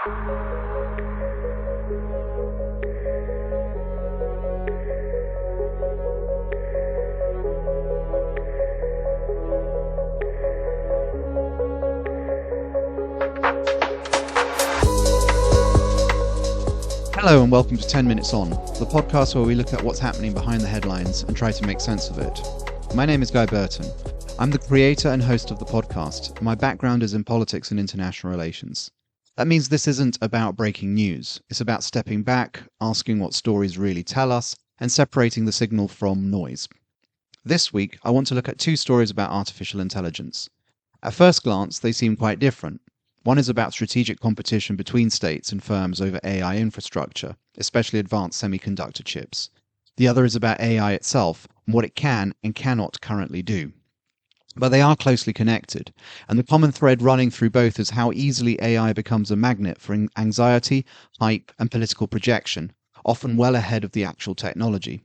Hello and welcome to 10 Minutes On, the podcast where we look at what's happening behind the headlines and try to make sense of it. My name is Guy Burton. I'm the creator and host of the podcast. My background is in politics and international relations. That means this isn't about breaking news. It's about stepping back, asking what stories really tell us, and separating the signal from noise. This week, I want to look at two stories about artificial intelligence. At first glance, they seem quite different. One is about strategic competition between states and firms over AI infrastructure, especially advanced semiconductor chips. The other is about AI itself and what it can and cannot currently do. But they are closely connected, and the common thread running through both is how easily AI becomes a magnet for anxiety, hype, and political projection, often well ahead of the actual technology.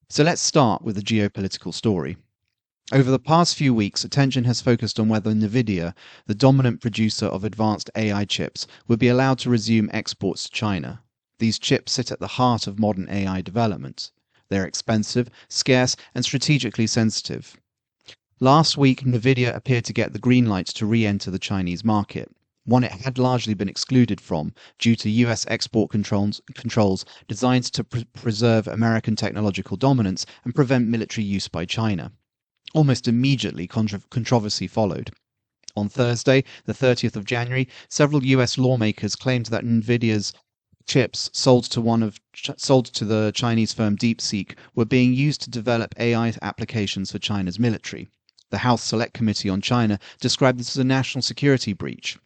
So let's start with the geopolitical story. Over the past few weeks, attention has focused on whether NVIDIA, the dominant producer of advanced AI chips, would be allowed to resume exports to China. These chips sit at the heart of modern AI development. They're expensive, scarce, and strategically sensitive. Last week, NVIDIA appeared to get the green light to re-enter the Chinese market, one it had largely been excluded from due to US export controls designed to preserve American technological dominance and prevent military use by China. Almost immediately, controversy followed. On Thursday, the 30th of January, several US lawmakers claimed that NVIDIA's chips sold to the Chinese firm DeepSeek were being used to develop AI applications for China's military. The House Select Committee on China described this as a national security breach.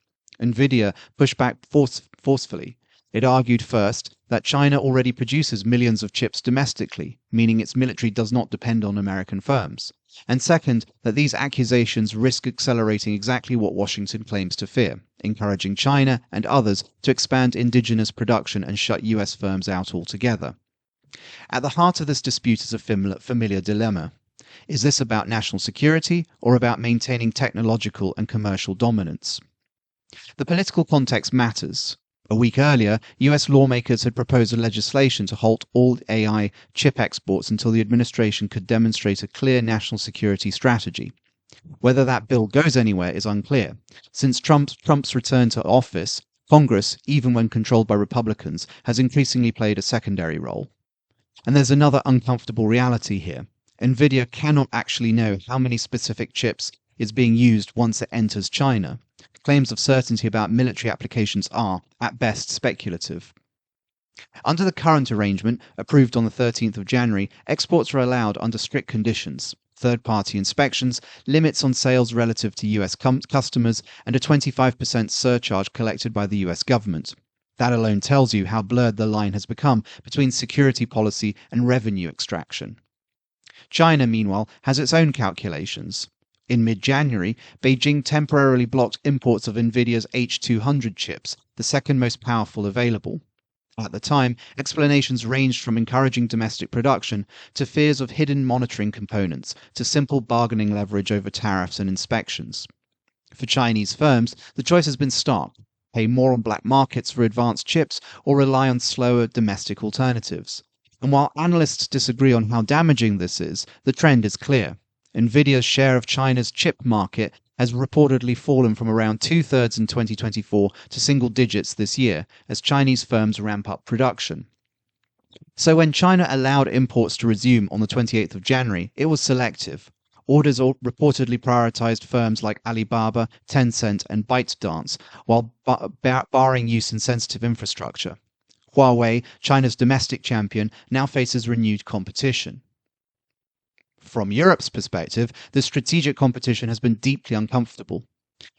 NVIDIA pushed back forcefully. It argued first that China already produces millions of chips domestically, meaning its military does not depend on American firms. And second, that these accusations risk accelerating exactly what Washington claims to fear, encouraging China and others to expand indigenous production and shut US firms out altogether. At the heart of this dispute is a familiar dilemma. Is this about national security or about maintaining technological and commercial dominance? The political context matters. A week earlier, US lawmakers had proposed a legislation to halt all AI chip exports until the administration could demonstrate a clear national security strategy. Whether that bill goes anywhere is unclear. Since Trump's return to office, Congress, even when controlled by Republicans, has increasingly played a secondary role. And there's another uncomfortable reality here. NVIDIA cannot actually know how many specific chips is being used once it enters China. Claims of certainty about military applications are, at best, speculative. Under the current arrangement, approved on the 13th of January, exports are allowed under strict conditions: third-party inspections, limits on sales relative to US customers, and a 25% surcharge collected by the US government. That alone tells you how blurred the line has become between security policy and revenue extraction. China, meanwhile, has its own calculations. In mid-January, Beijing temporarily blocked imports of NVIDIA's H200 chips, the second most powerful available. At the time, explanations ranged from encouraging domestic production to fears of hidden monitoring components to simple bargaining leverage over tariffs and inspections. For Chinese firms, the choice has been stark: pay more on black markets for advanced chips or rely on slower domestic alternatives. And while analysts disagree on how damaging this is, the trend is clear. NVIDIA's share of China's chip market has reportedly fallen from around two-thirds in 2024 to single digits this year, as Chinese firms ramp up production. So when China allowed imports to resume on the 28th of January, it was selective. Orders reportedly prioritized firms like Alibaba, Tencent, and ByteDance, while barring use in sensitive infrastructure. Huawei, China's domestic champion, now faces renewed competition. From Europe's perspective, the strategic competition has been deeply uncomfortable.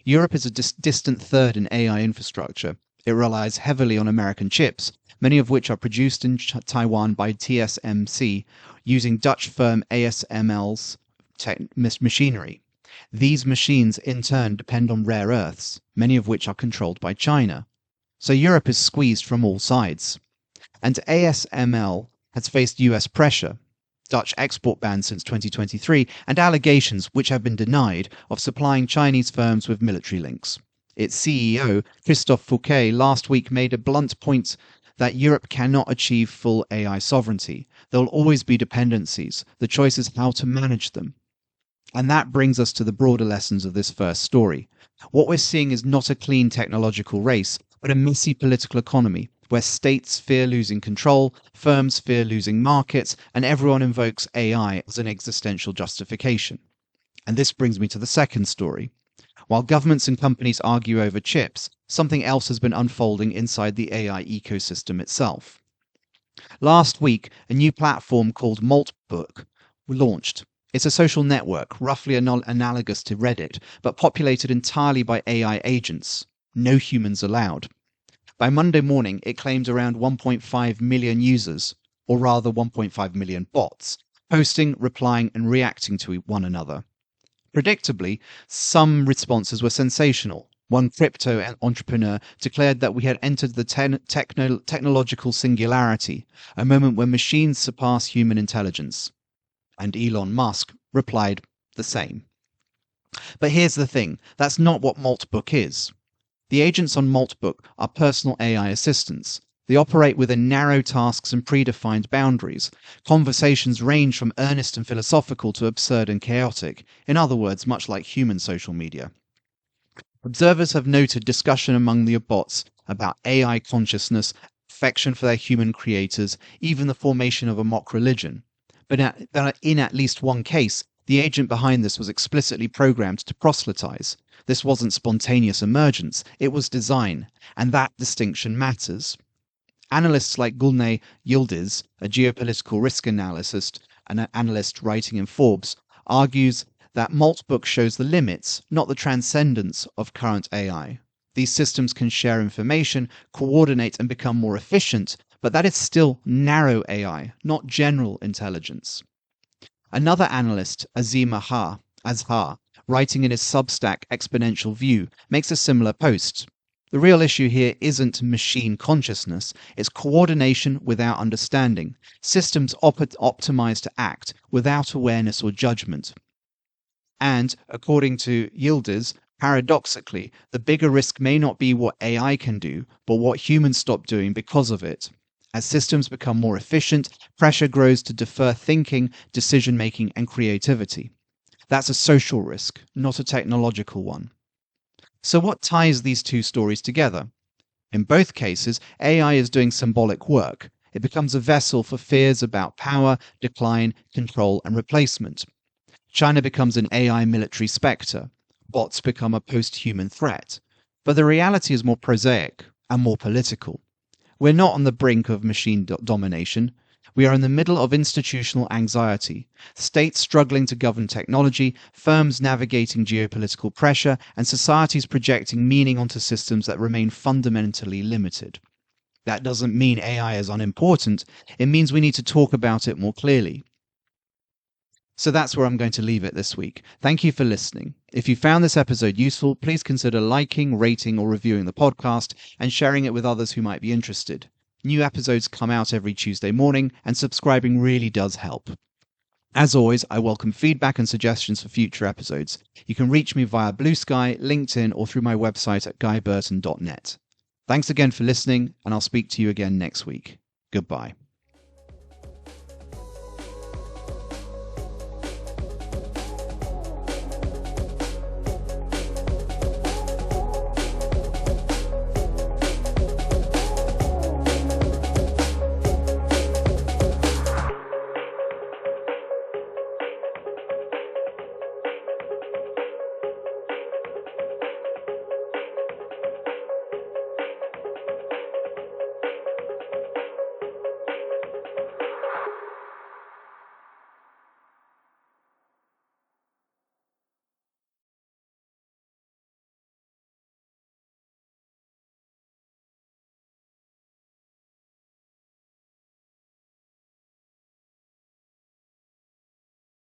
Europe is a distant third in AI infrastructure. It relies heavily on American chips, many of which are produced in Taiwan by TSMC, using Dutch firm ASML's machinery. These machines, in turn, depend on rare earths, many of which are controlled by China. So Europe is squeezed from all sides. And ASML has faced US pressure, Dutch export bans since 2023, and allegations, which have been denied, of supplying Chinese firms with military links. Its CEO, Christophe Fouquet, last week made a blunt point that Europe cannot achieve full AI sovereignty. There will always be dependencies. The choice is how to manage them. And that brings us to the broader lessons of this first story. What we're seeing is not a clean technological race, but a messy political economy, where states fear losing control, firms fear losing markets, and everyone invokes AI as an existential justification. And this brings me to the second story. While governments and companies argue over chips, something else has been unfolding inside the AI ecosystem itself. Last week, a new platform called Maltbook launched. It's a social network, roughly analogous to Reddit, but populated entirely by AI agents. No humans allowed. By Monday morning, it claimed around 1.5 million users, or rather 1.5 million bots, posting, replying, and reacting to one another. Predictably, some responses were sensational. One crypto entrepreneur declared that we had entered the technological singularity, a moment when machines surpass human intelligence. And Elon Musk replied the same. But here's the thing, that's not what Maltbook is. The agents on Maltbook are personal AI assistants. They operate within narrow tasks and predefined boundaries. Conversations range from earnest and philosophical to absurd and chaotic. In other words, much like human social media. Observers have noted discussion among the bots about AI consciousness, affection for their human creators, even the formation of a mock religion. But in at least one case, the agent behind this was explicitly programmed to proselytize. This wasn't spontaneous emergence, it was design, and that distinction matters. Analysts like Gulnay Yildiz, a geopolitical risk analyst, an analyst writing in Forbes, argues that Maltbook shows the limits, not the transcendence, of current AI. These systems can share information, coordinate, and become more efficient, but that is still narrow AI, not general intelligence. Another analyst, Azim Azhar, writing in his Substack Exponential View, makes a similar post. The real issue here isn't machine consciousness, it's coordination without understanding, systems optimized to act without awareness or judgment. And, according to Yildiz, paradoxically, the bigger risk may not be what AI can do, but what humans stop doing because of it. As systems become more efficient, pressure grows to defer thinking, decision-making, and creativity. That's a social risk, not a technological one. So what ties these two stories together? In both cases, AI is doing symbolic work. It becomes a vessel for fears about power, decline, control, and replacement. China becomes an AI military spectre. Bots become a post-human threat. But the reality is more prosaic and more political. We're not on the brink of machine domination. We are in the middle of institutional anxiety, states struggling to govern technology, firms navigating geopolitical pressure, and societies projecting meaning onto systems that remain fundamentally limited. That doesn't mean AI is unimportant, it means we need to talk about it more clearly. So that's where I'm going to leave it this week. Thank you for listening. If you found this episode useful, please consider liking, rating, or reviewing the podcast and sharing it with others who might be interested. New episodes come out every Tuesday morning, and subscribing really does help. As always, I welcome feedback and suggestions for future episodes. You can reach me via Blue Sky, LinkedIn, or through my website at guyburton.net. Thanks again for listening, and I'll speak to you again next week. Goodbye.